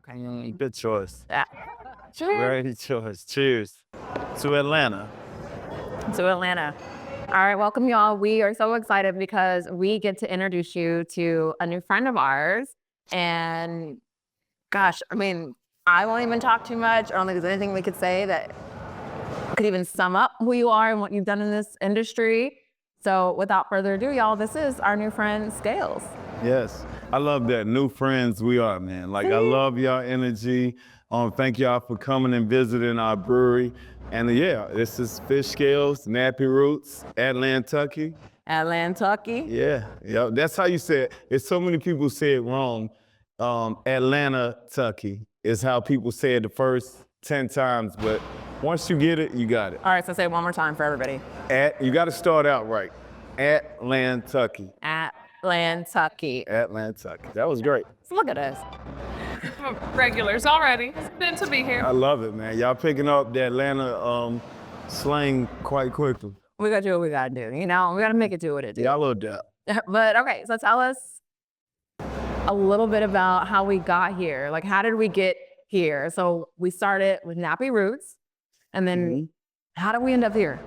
Okay. Good choice. Yeah. Cheers. Great choice. Cheers to Atlanta. To Atlanta. All right, welcome y'all. We are so excited because we get to introduce you to a new friend of ours. And gosh, I mean, I won't even talk too much. I don't think there's anything we could say that could even sum up who you are and what you've done in this industry. So without further ado, y'all, this is our new friend, Scales. Yes, I love that. New friends we are, man. Like, I love y'all energy. Thank y'all for coming and visiting our brewery. And yeah, this is Fish Scales, Nappy Roots, Atlantucky. Atlantucky. Yeah, that's how you say it. It's so many people say it wrong. Atlantucky is how people say it the first 10 times, but once you get it, you got it. All right, so say it one more time for everybody. You got to start out right. Atlantucky. Atlantucky. Atlantucky. That was great. So look at us. Regulars already. It's good to be here. I love it, man. Y'all picking up the Atlanta slang quite quickly. We gotta do what we gotta do, you know? We gotta make it do what it do. Y'all love that. But okay, so tell us a little bit about how we got here. Like, how did we get here? So we started with Nappy Roots, and then how did we end up here?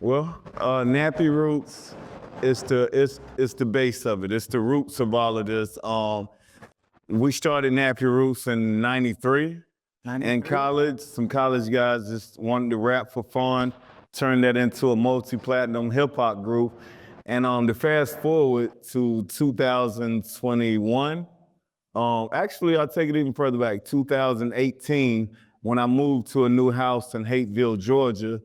Well, Nappy Roots is the base of it. It's the roots of all of this. We started Nappy Roots in '93. In college. Some college guys just wanted to rap for fun, turned that into a multi-platinum hip hop group. And to fast forward to 2021, actually I'll take it even further back, 2018, when I moved to a new house in Hateville, Georgia.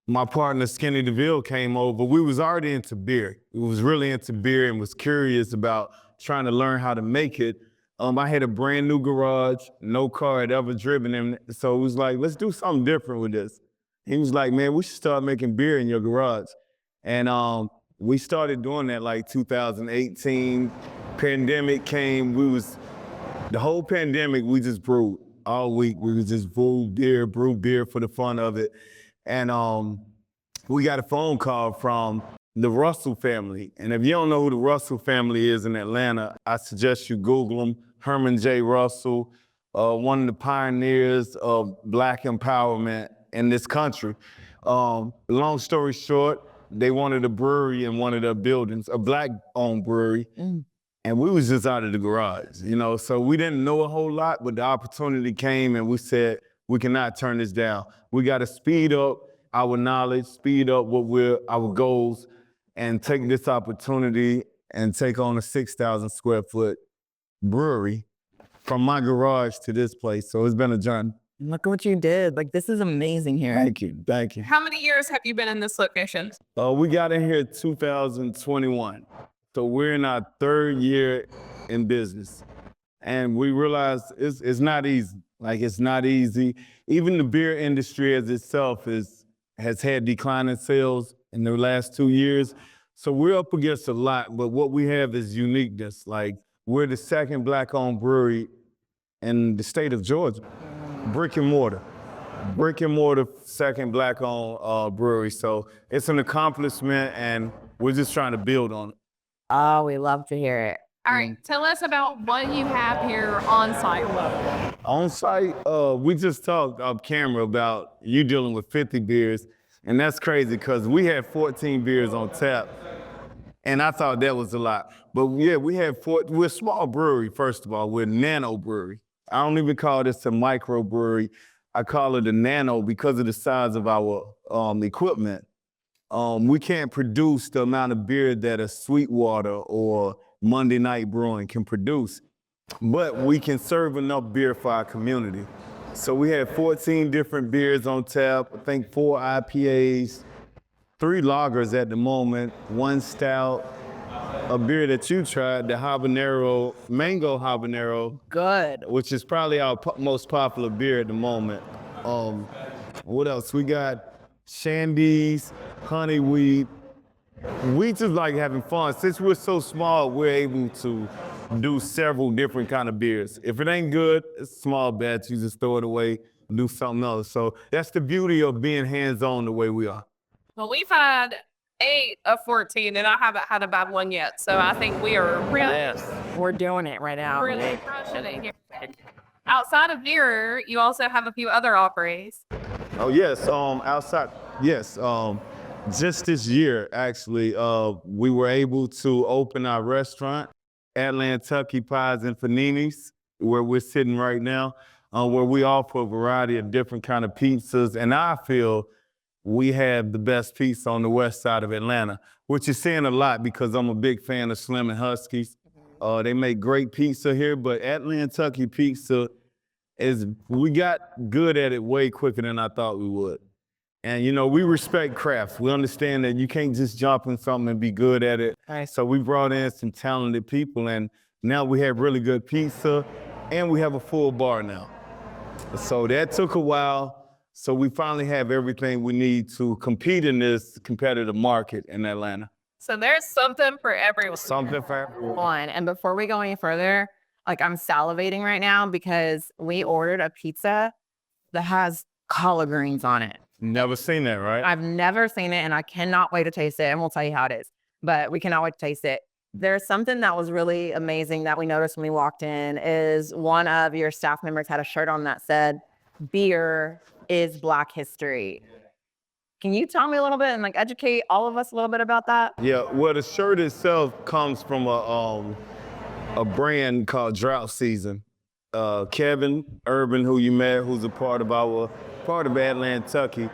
My partner Skinny DeVille came over. We was already into beer. We was really into beer and was curious about trying to learn how to make it. I had a brand new garage, no car had ever driven in, so it was like, let's do something different with this. He was like, man, we should start making beer in your garage. And we started doing that like 2018. Pandemic came, the whole pandemic, we just brewed all week. We would just brew beer for the fun of it. And we got a phone call from the Russell family. And if you don't know who the Russell family is in Atlanta, I suggest you Google them. Herman J. Russell, one of the pioneers of Black empowerment in this country. Long story short, they wanted a brewery in one of their buildings, a Black-owned brewery. And we was just out of the garage, you know? So we didn't know a whole lot, but the opportunity came and we said, we cannot turn this down. We gotta speed up our knowledge, speed up our goals, and take this opportunity and take on a 6,000 square foot brewery from my garage to this place. So it's been a journey. Look at what you did. Like, this is amazing here. Thank you. How many years have you been in this location? We got in here 2021. So we're in our third year in business. And we realized it's not easy. Like, it's not easy. Even the beer industry as itself has had declining sales in the last 2 years. So we're up against a lot, but what we have is uniqueness. Like, we're the second Black-owned brewery in the state of Georgia. Brick and mortar, second Black-owned brewery. So it's an accomplishment and we're just trying to build on it. Oh, we love to hear it. All right, tell us about what you have here on site. On site, we just talked off camera about you dealing with 50 beers, and that's crazy because we had 14 beers on tap, and I thought that was a lot. But yeah, we're a small brewery, first of all. We're a nano brewery. I don't even call this a micro brewery. I call it a nano because of the size of our equipment. We can't produce the amount of beer that a Sweetwater or Monday Night Brewing can produce, but we can serve enough beer for our community. So we have 14 different beers on tap, I think 4 IPAs, 3 lagers at the moment, 1 stout, a beer that you tried, the habanero, mango habanero. Good. Which is probably our most popular beer at the moment. What else? We got shandies, honeyweed. We just like having fun. Since we're so small, we're able to do several different kind of beers. If it ain't good, it's a small batch, you just throw it away, do something else. So that's the beauty of being hands-on the way we are. Well, we've had 8 of 14, and I haven't had a bad one yet. So I think we are really we're doing it right now. Really crushing it here. Outside of beer, you also have a few other offerings. Oh yes, outside, yes, just this year actually, we were able to open our restaurant, Atlantucky Pies and Paninis, where we're sitting right now, where we offer a variety of different kind of pizzas, and I feel we have the best pizza on the west side of Atlanta, which is saying a lot because I'm a big fan of Slim and Huskies. They make great pizza here, but Atlantucky pizza we got good at it way quicker than I thought we would. And you know, we respect crafts. We understand that you can't just jump in something and be good at it. Right. So we brought in some talented people, and now we have really good pizza, and we have a full bar now. So that took a while. So we finally have everything we need to compete in this competitive market in Atlanta. So there's something for everyone. Something for everyone. One. And before we go any further, like I'm salivating right now because we ordered a pizza that has collard greens on it. Never seen that, right? I've never seen it and I cannot wait to taste it. And we'll tell you how it is, but we cannot wait to taste it. There's something that was really amazing that we noticed when we walked in is one of your staff members had a shirt on that said, "Beer is Black history." Can you tell me a little bit and like educate all of us a little bit about that? Yeah, well, the shirt itself comes from a brand called Drought Season. Kevin Urban, who you met, who's a part of Atlantucky,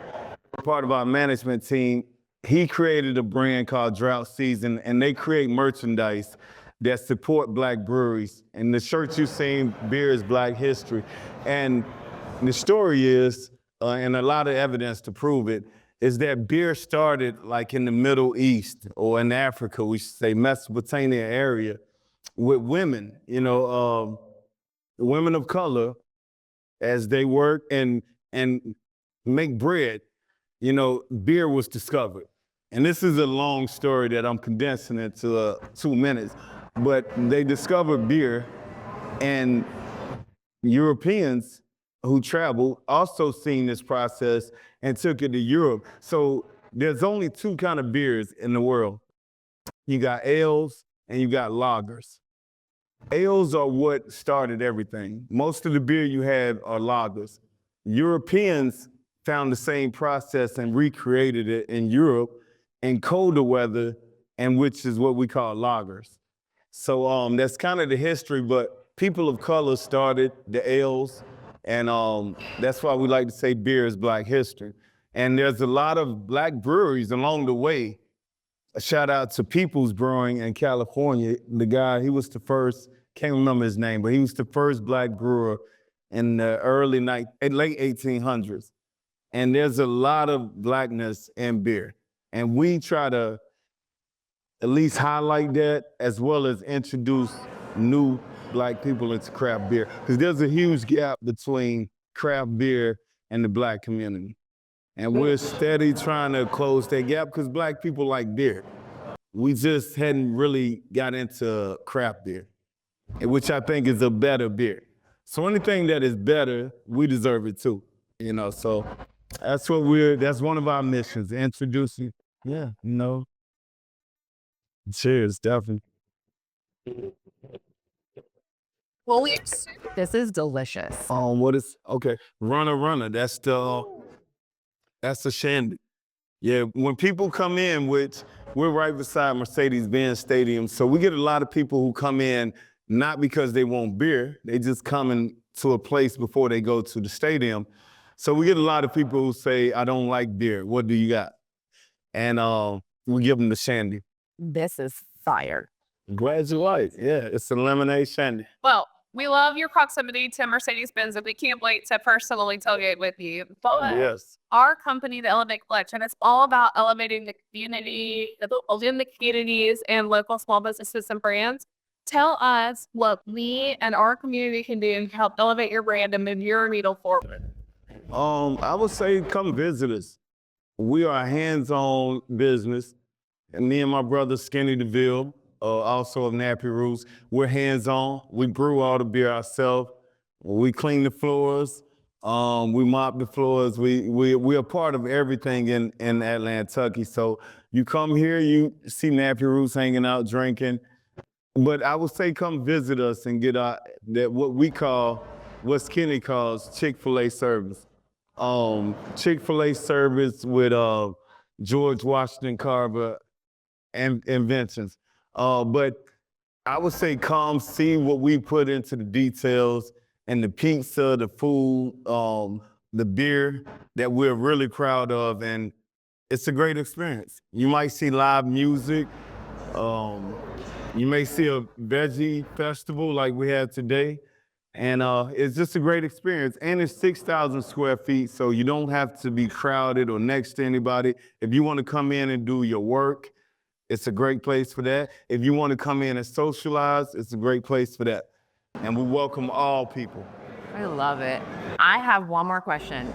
part of our management team, he created a brand called Drought Season, and they create merchandise that support Black breweries. And the shirt you've seen, Beer is Black history. And the story is, and a lot of evidence to prove it, is that beer started like in the Middle East or in Africa, we should say Mesopotamia area, with women, women of color, as they work and make bread, beer was discovered. And this is a long story that I'm condensing into 2 minutes, but they discovered beer, and Europeans who traveled also seen this process and took it to Europe. So there's only two kind of beers in the world. You got ales and you got lagers. Ales are what started everything. Most of the beer you have are lagers. Europeans found the same process and recreated it in Europe in colder weather, and which is what we call lagers. So that's kind of the history, but people of color started the ales, and that's why we like to say beer is Black history. And there's a lot of Black breweries along the way. A shout out to People's Brewing in California. The guy, he was the first, can't remember his name, but he was the first Black brewer in the late 1800s. And there's a lot of Blackness in beer. And we try to at least highlight that, as well as introduce new Black people into craft beer. Because there's a huge gap between craft beer and the Black community. And we're steady trying to close that gap because Black people like beer. We just hadn't really got into craft beer, which I think is a better beer. So anything that is better, we deserve it too. So that's one of our missions, introducing, cheers, definitely. Well, This is delicious. Okay, Runner, that's the shandy. Yeah, when people come in, which we're right beside Mercedes-Benz Stadium, so we get a lot of people who come in not because they want beer, they just come to a place before they go to the stadium. So we get a lot of people who say, "I don't like beer, what do you got?" And we give them the shandy. This is fire. Glad you like. Yeah, it's a lemonade shandy. well, we love your proximity to Mercedes-Benz, and we can't wait to personally tailgate with you. But Yes. our company, the Elevate Collection, it's all about elevating the community, within the communities, and local small businesses and brands. Tell us what we and our community can do to help elevate your brand and move your needle forward. I would say come visit us. We are a hands-on business. And me and my brother Skinny DeVille, also of Nappy Roots, we're hands-on. We brew all the beer ourselves. We clean the floors. We mop the floors. We're a part of everything in Atlantucky. So you come here, you see Nappy Roots hanging out, drinking. But I would say come visit us and get what Kenny calls Chick-fil-A service. Chick-fil-A service with George Washington Carver and inventions. But I would say come see what we put into the details and the pizza, the food, the beer that we're really proud of, and it's a great experience. You might see live music. You may see a veggie festival like we had today. And it's just a great experience. And it's 6,000 square feet, so you don't have to be crowded or next to anybody. If you want to come in and do your work, it's a great place for that. If you want to come in and socialize, it's a great place for that. And we welcome all people. I love it. I have one more question.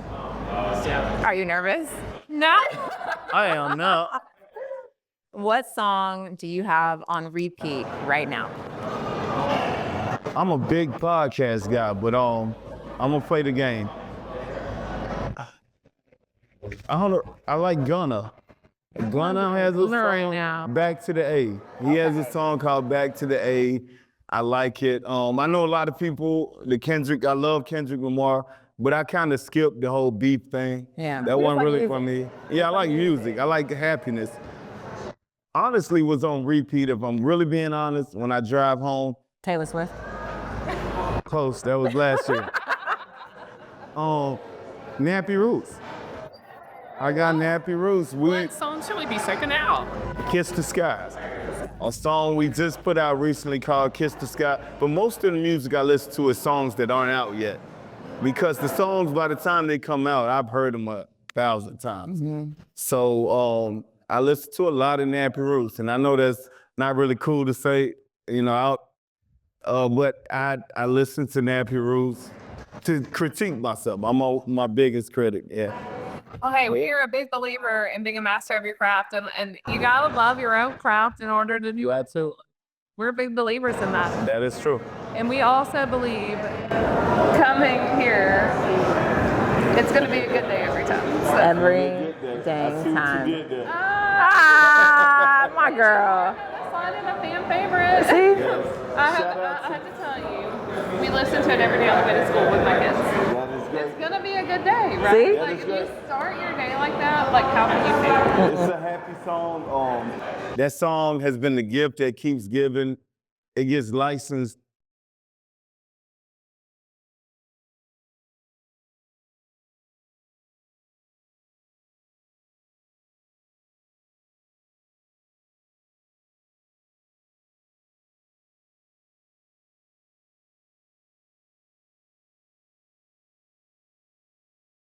Are you nervous? No. I am now. What song do you have on repeat right now? I'm a big podcast guy, but I'm gonna play the game. I like Gunna. Gunna has a song, Right now. Back to the A. He has a song called Back to the A. I like it. I know a lot of people, I love Kendrick Lamar, but I kind of skipped the whole beef thing. Yeah. That wasn't really for me. Yeah, I like music. I like happiness. Honestly, was on repeat, if I'm really being honest, when I drive home. Taylor Swift. Close, that was last year. Nappy Roots. I got Nappy Roots. What song should we be checking out? Kiss the Sky. A song we just put out recently called Kiss the Sky. But most of the music I listen to is songs that aren't out yet. Because the songs, by the time they come out, I've heard them 1,000 times. So I listen to a lot of Nappy Roots, and I know that's not really cool to say, but I listen to Nappy Roots to critique myself. I'm my biggest critic, yeah. Okay, we're a big believer in being a master of your craft, and you gotta love your own craft in order to do it. So we're big believers in that. That is true. And we also believe coming here, it's gonna be a good day every time. So. Every dang time. My girl. Finding a fan favorite. See? I have to tell you, we listen to it every day on the way to school with my kids. It's gonna be a good day, right? See? Like if you start your day like that, like how can you feel? It's a happy song. That song has been the gift that keeps giving. It gets licensed.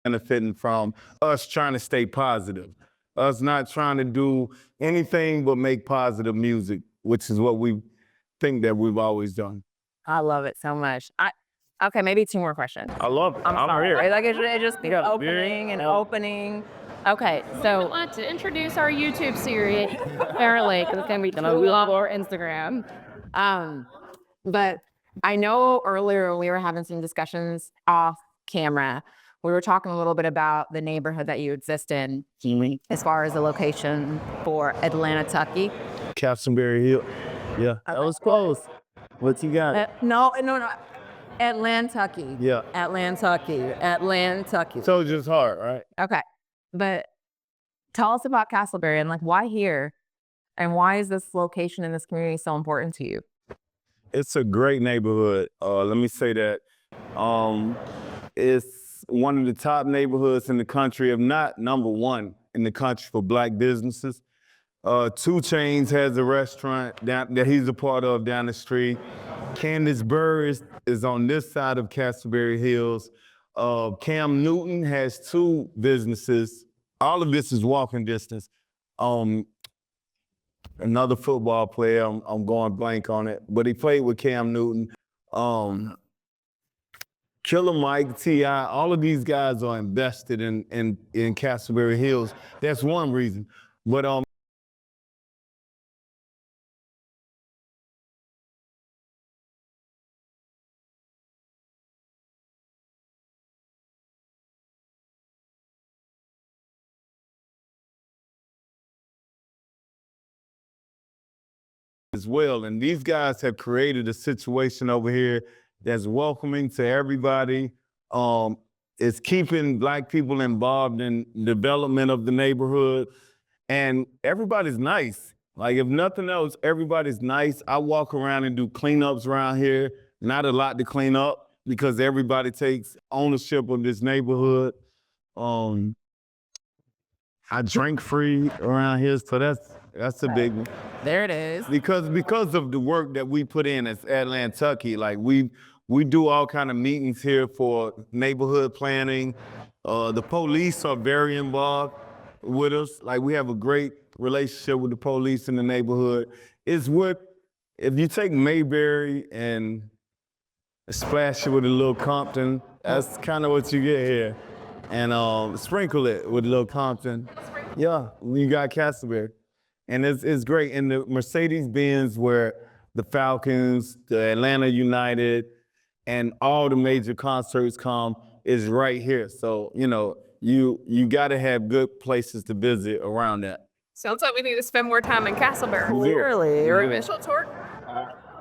Benefiting from us trying to stay positive, us not trying to do anything but make positive music, which is what we think that we've always done. I love it so much. Okay, maybe 2 more questions. I love it. I'm sorry. here. Right? Like it just keeps Yeah, opening and yeah. opening. Okay, I so want to introduce our YouTube series, apparently, because it's going to be cool or Instagram. but I know earlier when we were having some discussions off camera, we were talking a little bit about the neighborhood that you exist in as far as the location for Atlantucky. Castleberry Hill. Yeah, that was close. What you got? No. Atlantucky. Yeah. Atlantucky. So just hard, right? Okay. But tell us about Castleberry and like why here and why is this location in this community so important to you? It's a great neighborhood. Let me say that. It's one of the top neighborhoods in the country, if not number one in the country for Black businesses. 2 Chainz has a restaurant that he's a part of down the street. Candace Burr is on this side of Castleberry Hills. Cam Newton has 2 businesses. All of this is walking distance. Another football player, I'm going blank on it, but he played with Cam Newton. Killer Mike, T.I., all of these guys are invested in Castleberry Hills. That's one reason. But as well. And these guys have created a situation over here that's welcoming to everybody. It's keeping Black people involved in development of the neighborhood. And everybody's nice. Like, if nothing else, everybody's nice. I walk around and do cleanups around here. Not a lot to clean up because everybody takes ownership of this neighborhood. I drink free around here, so that's a big one. There it is. Because of the work that we put in as Atlantucky, like we do all kind of meetings here for neighborhood planning. The police are very involved with us. Like, we have a great relationship with the police in the neighborhood. It's what, if you take Mayberry and splash it with a little Compton, that's kind of what you get here. And sprinkle it with a little Compton. Yeah, you got Castleberry. And it's great. And the Mercedes-Benz, where the Falcons, the Atlanta United, and all the major concerts come, is right here. So, you know, you got to have good places to visit around that. Sounds like we need to spend more time in Castleberry. Clearly. Your official tour?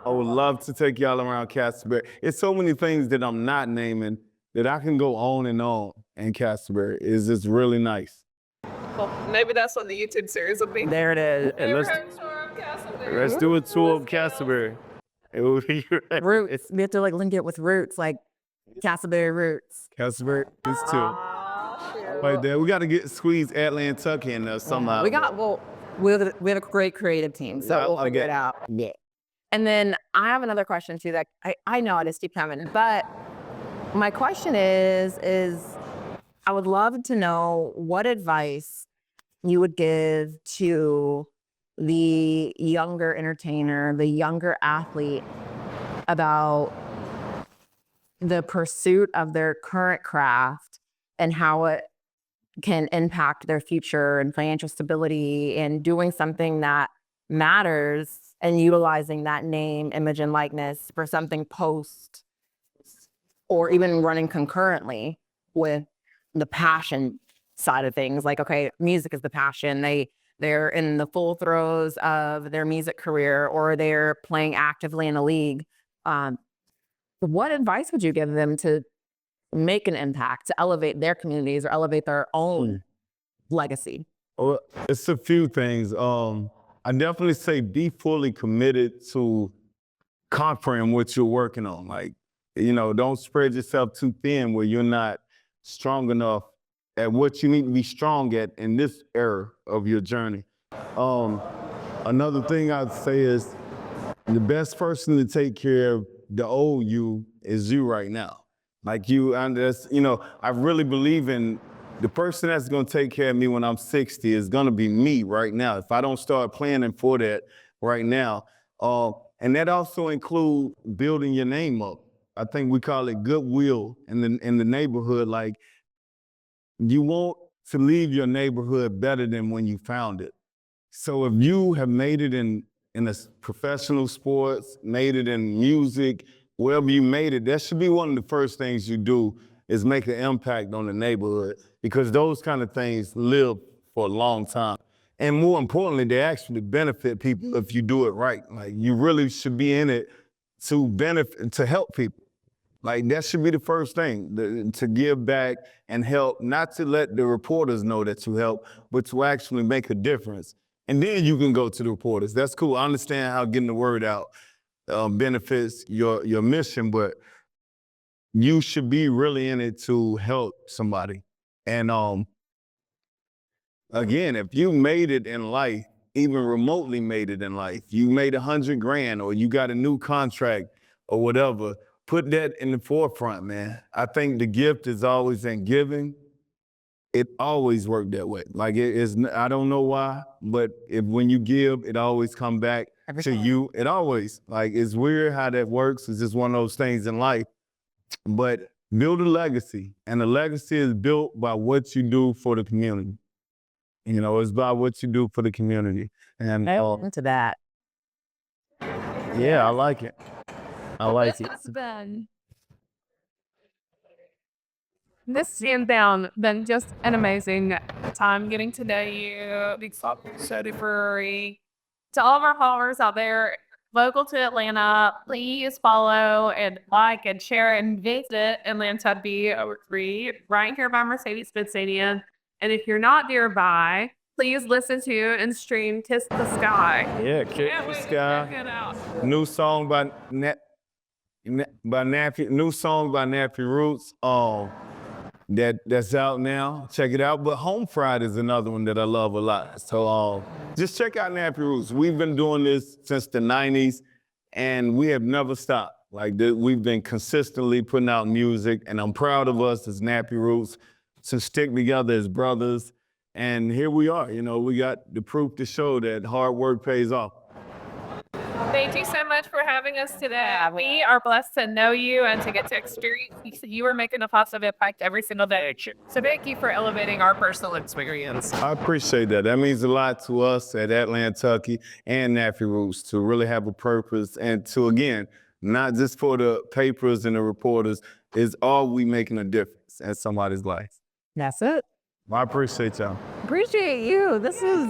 I would love to take y'all around Castleberry. It's so many things that I'm not naming that I can go on and on in Castleberry. It's just really nice. Well, maybe that's what the YouTube series will be. There it is. And let's do a tour of Castleberry. It will be great. Roots. We have to like link it with roots, like Castleberry Roots. Castleberry is too. Right there. We got to squeeze Atlantucky in there somehow. We have a great creative team, so we'll figure it out. Yeah. And then I have another question too that I know it is keep coming, but my question is I would love to know what advice you would give to the younger entertainer, the younger athlete about the pursuit of their current craft and how it can impact their future and financial stability and doing something that matters and utilizing that name, image, and likeness for something post or even running concurrently with the passion side of things. Like, okay, music is the passion. They're in the full throes of their music career or they're playing actively in a league. What advice would you give them to make an impact, to elevate their communities or elevate their own legacy? Well, it's a few things. I definitely say be fully committed to conquering what you're working on. Like, you know, don't spread yourself too thin where you're not strong enough at what you need to be strong at in this era of your journey. Another thing I'd say is the best person to take care of the old you is you right now. Like you, and that's, you know, I really believe in the person that's gonna take care of me when I'm 60 is gonna be me right now. If I don't start planning for that right now. And that also includes building your name up. I think we call it goodwill in the neighborhood. Like, you want to leave your neighborhood better than when you found it. So if you have made it in a professional sports, made it in music, wherever you made it, that should be one of the first things you do is make an impact on the neighborhood, because those kind of things live for a long time. And more importantly, they actually benefit people if you do it right. Like, you really should be in it to benefit, to help people. Like, that should be the first thing, to give back and help, not to let the reporters know that you help, but to actually make a difference. And then you can go to the reporters. That's cool. I understand how getting the word out benefits your mission, but you should be really in it to help somebody. And again, if you made it in life, even remotely made it in life, you made $100,000 or you got a new contract or whatever, put that in the forefront, man. I think the gift is always in giving. It always worked that way. Like, it is, I don't know why, but when you give, it always come back to you. It always, like, it's weird how that works. It's just one of those things in life. But build a legacy, and the legacy is built by what you do for the community. You know, it's by what you do for the community. And into that. Yeah, I like it. I like it. This hands down been just an amazing time getting to know you, the Atlantucky Brewery. To all of our followers out there, local to Atlanta, please follow and like and share and visit Atlantucky Brewing right here by Mercedes-Benz Stadium. And if you're not nearby, please listen to and stream "Kiss the Sky." Yeah, Kick Can't the wait to Sky. check it out. New song by Nappy. New song by Nappy Roots. That's out now. Check it out. But Home Fried is another one that I love a lot. So just check out Nappy Roots. We've been doing this since the '90s, and we have never stopped. We've been consistently putting out music, and I'm proud of us as Nappy Roots to stick together as brothers. And here we are. You know, we got the proof to show that hard work pays off. Thank you so much for having us today. We are blessed to know you and to get to experience you are making a positive impact every single day. So thank you for elevating our personal experience. I appreciate that. That means a lot to us at Atlantucky and Nappy Roots to really have a purpose and to, again, not just for the papers and the reporters, are we making a difference in somebody's life? That's it. I appreciate y'all. Appreciate you. This is